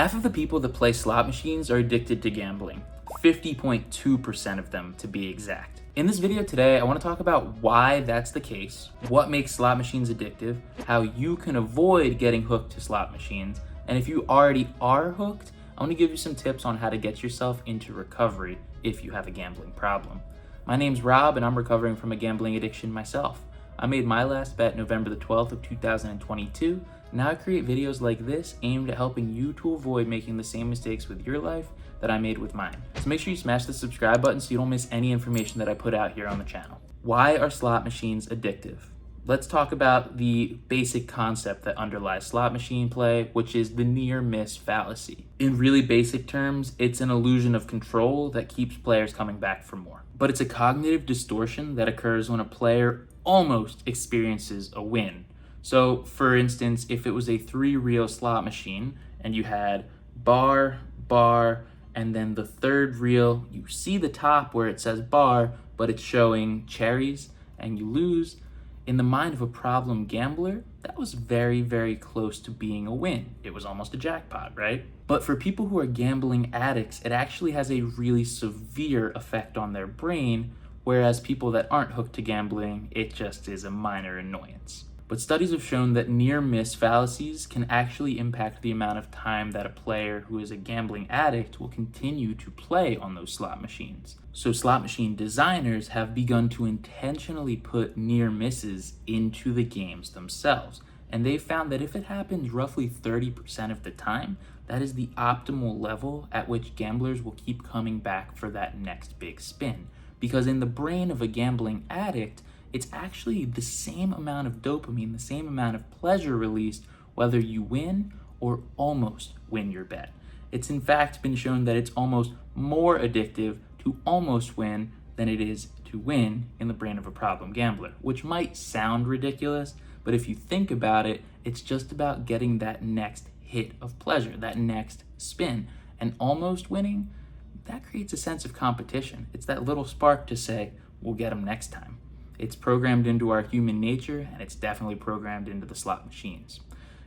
Half of the people that play slot machines are addicted to gambling, 50.2% of them to be exact. In this video today, I want to talk about why that's the case, what makes slot machines addictive, how you can avoid getting hooked to slot machines, and if you already are hooked, I want to give you some tips on how to get yourself into recovery if you have a gambling problem. My name's Rob and I'm recovering from a gambling addiction myself. I made my last bet November the 12th of 2022. Now I create videos like this aimed at helping you to avoid making the same mistakes with your life that I made with mine. So make sure you smash the subscribe button so you don't miss any information that I put out here on the channel. Why are slot machines addictive? Let's talk about the basic concept that underlies slot machine play, which is the near miss fallacy. In really basic terms, it's an illusion of control that keeps players coming back for more. But it's a cognitive distortion that occurs when a player almost experiences a win. So for instance, if it was a 3-reel slot machine and you had bar, bar, and then the third reel, you see the top where it says bar, but it's showing cherries and you lose, in the mind of a problem gambler, that was very, very close to being a win. It was almost a jackpot, right? But for people who are gambling addicts, it actually has a really severe effect on their brain, whereas people that aren't hooked to gambling, it just is a minor annoyance. But studies have shown that near-miss fallacies can actually impact the amount of time that a player who is a gambling addict will continue to play on those slot machines. So slot machine designers have begun to intentionally put near misses into the games themselves. And they've found that if it happens roughly 30% of the time, that is the optimal level at which gamblers will keep coming back for that next big spin. Because in the brain of a gambling addict, it's actually the same amount of dopamine, the same amount of pleasure released, whether you win or almost win your bet. It's in fact been shown that it's almost more addictive to almost win than it is to win in the brain of a problem gambler, which might sound ridiculous, but if you think about it, it's just about getting that next hit of pleasure, that next spin. And almost winning, that creates a sense of competition. It's that little spark to say, we'll get them next time. It's programmed into our human nature, and it's definitely programmed into the slot machines.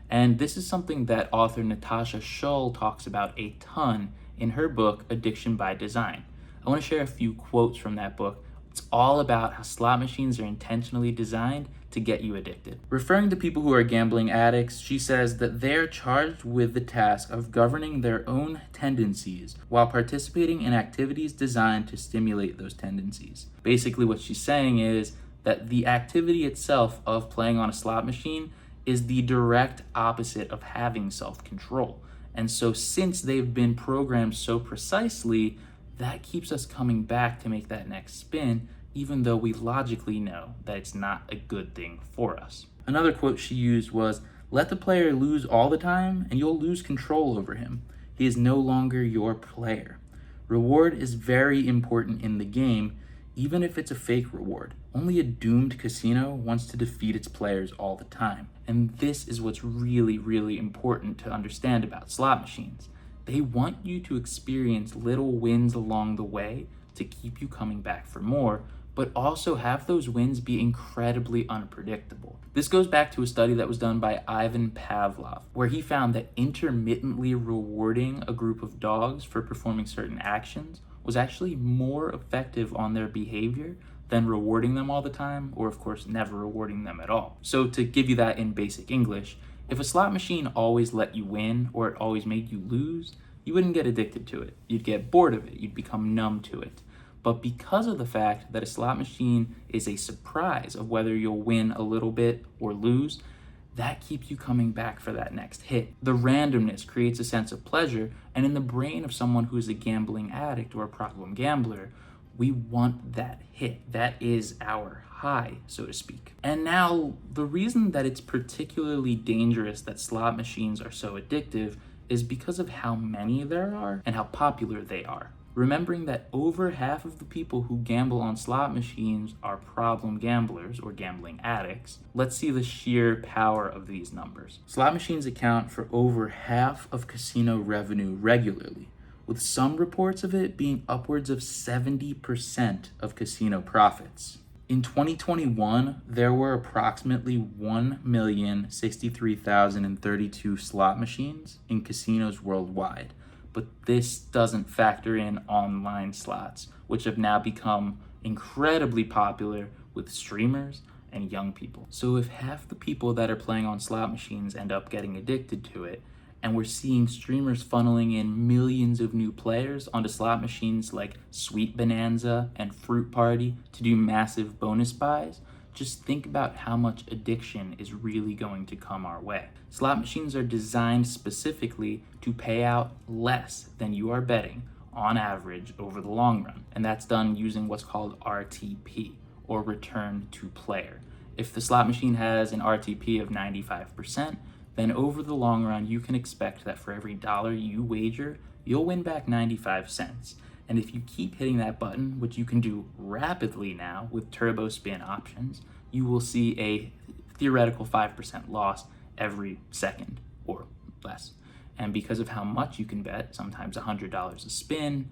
And this is something that author Natasha Schull talks about a ton in her book, Addiction by Design. I want to share a few quotes from that book. It's all about how slot machines are intentionally designed to get you addicted. Referring to people who are gambling addicts, she says that they're charged with the task of governing their own tendencies while participating in activities designed to stimulate those tendencies. Basically, what she's saying is that the activity itself of playing on a slot machine is the direct opposite of having self-control. And so since they've been programmed so precisely, that keeps us coming back to make that next spin, even though we logically know that it's not a good thing for us. Another quote she used was, "Let the player lose all the time and you'll lose control over him. He is no longer your player. Reward is very important in the game, even if it's a fake reward. Only a doomed casino wants to defeat its players all the time." And this is what's really, really important to understand about slot machines. They want you to experience little wins along the way to keep you coming back for more, but also have those wins be incredibly unpredictable. This goes back to a study that was done by Ivan Pavlov, where he found that intermittently rewarding a group of dogs for performing certain actions was actually more effective on their behavior than rewarding them all the time, or of course never rewarding them at all. So to give you that in basic English, if a slot machine always let you win or it always made you lose, you wouldn't get addicted to it. You'd get bored of it. You'd become numb to it. But because of the fact that a slot machine is a surprise of whether you'll win a little bit or lose, that keeps you coming back for that next hit. The randomness creates a sense of pleasure, and in the brain of someone who's a gambling addict or a problem gambler, we want that hit. That is our high, so to speak. And now, the reason that it's particularly dangerous that slot machines are so addictive is because of how many there are and how popular they are. Remembering that over half of the people who gamble on slot machines are problem gamblers or gambling addicts, let's see the sheer power of these numbers. Slot machines account for over half of casino revenue regularly, with some reports of it being upwards of 70% of casino profits. In 2021, there were approximately 1,063,032 slot machines in casinos worldwide, but this doesn't factor in online slots, which have now become incredibly popular with streamers and young people. So if half the people that are playing on slot machines end up getting addicted to it, and we're seeing streamers funneling in millions of new players onto slot machines like Sweet Bonanza and Fruit Party to do massive bonus buys, just think about how much addiction is really going to come our way. Slot machines are designed specifically to pay out less than you are betting on average over the long run, and that's done using what's called RTP, or return to player. If the slot machine has an RTP of 95%, then over the long run, you can expect that for every dollar you wager, you'll win back 95 cents. And if you keep hitting that button, which you can do rapidly now with turbo spin options, you will see a theoretical 5% loss every second or less. And because of how much you can bet, sometimes $100 a spin,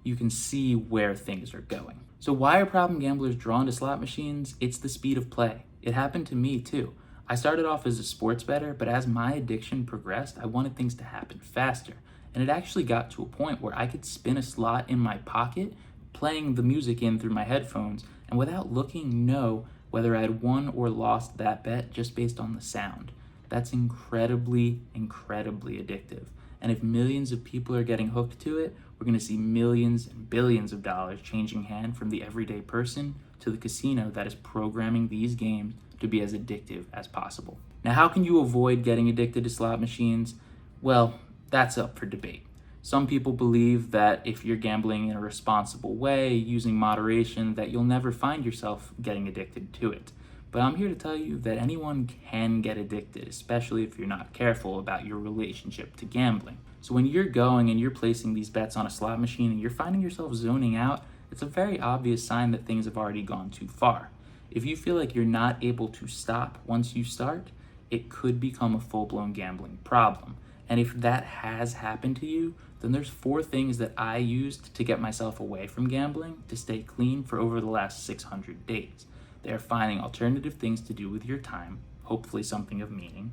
you can see where things are going. So why are problem gamblers drawn to slot machines? It's the speed of play. It happened to me too. I started off as a sports bettor, but as my addiction progressed, I wanted things to happen faster. And it actually got to a point where I could spin a slot in my pocket, playing the music in through my headphones, and without looking, know whether I had won or lost that bet just based on the sound. That's incredibly, incredibly addictive. And if millions of people are getting hooked to it, we're going to see millions and billions of dollars changing hand from the everyday person to the casino that is programming these games to be as addictive as possible. Now, how can you avoid getting addicted to slot machines? Well, that's up for debate. Some people believe that if you're gambling in a responsible way, using moderation, that you'll never find yourself getting addicted to it. But I'm here to tell you that anyone can get addicted, especially if you're not careful about your relationship to gambling. So when you're going and you're placing these bets on a slot machine and you're finding yourself zoning out, it's a very obvious sign that things have already gone too far. If you feel like you're not able to stop once you start, it could become a full-blown gambling problem. And if that has happened to you, then there's 4 things that I used to get myself away from gambling to stay clean for over the last 600 days. They are finding alternative things to do with your time, hopefully something of meaning,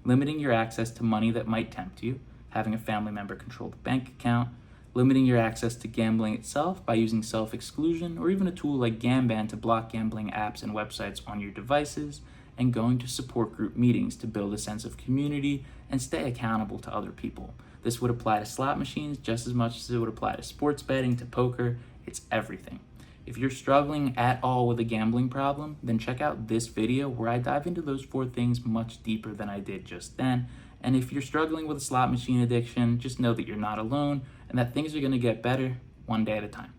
limiting your access to money that might tempt you, having a family member control the bank account, limiting your access to gambling itself by using self-exclusion, or even a tool like Gamban to block gambling apps and websites on your devices, and going to support group meetings to build a sense of community and stay accountable to other people. This would apply to slot machines just as much as it would apply to sports betting, to poker. It's everything. If you're struggling at all with a gambling problem, then check out this video where I dive into those 4 things much deeper than I did just then. And if you're struggling with a slot machine addiction, just know that you're not alone and that things are going to get better one day at a time.